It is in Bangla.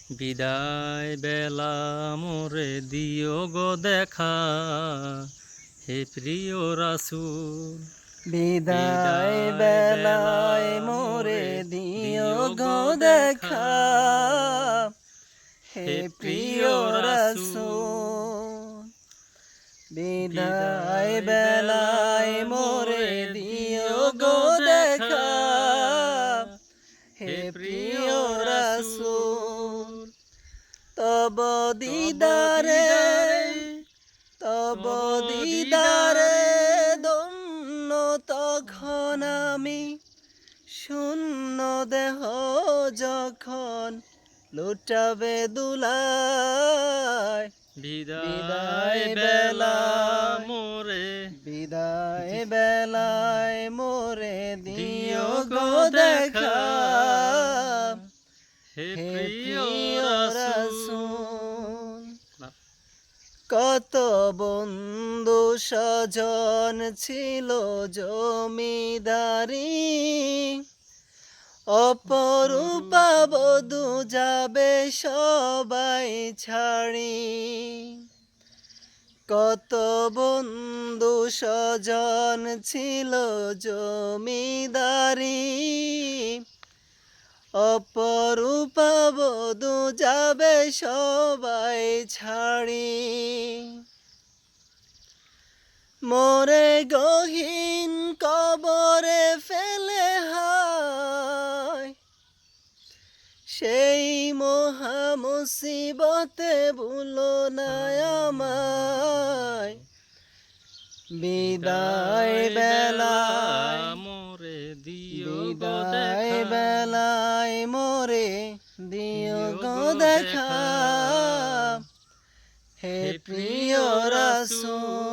বিদায় বেলা মোরে দিও গো দেখা, হে প্রিয় রাসূল। বিদায় বিদায় বেলা বেলায় মোরে মোরে দিও দিও গো গো দেখা, দেখা, হে হে প্রিয় প্রিয় রাসূল। রাসূল। বিদায় বিদায় বেলা বেলায় মোরে মোরে দিও দিও গো গো দেখা, দেখা, হে হে প্রিয় প্রিয় রাসূল। রাসূল। তব তব দিদারে, দিদারে, তব তব দিদারে দিদারে, ধন্য তখন আমি, শূন্য দেহ যখন লুটাবে দুলায়। বিদায় বিদায় বেলা বেলায়, মোরে বিদায় বেলায় মোরে দিও দিও গো গো দেখা, দেখা, হে হে প্রিয় প্রিয় রাসূল। রাসূল। কত বন্ধু স্বজন ছিল জমিদারি, অপরূপা বধূ যাবে সবাই ছাড়ি। কত বন্ধু স্বজন ছিল জমিদারি, অপরূপা বধূ যাবে সবাই ছাড়ি। মোরে গহীন কবরে ফেলে হায়, সেই মহা মুসিবতে ভুলো না আমায়। বিদায় বিদায় বেলা বেলায়, মোরে দিও গো বিদায় দেখা, বেলায় মোরে দিও দিও গো গো দেখা, দেখা, হে হে প্রিয় প্রিয় রাসূল। রাসূল।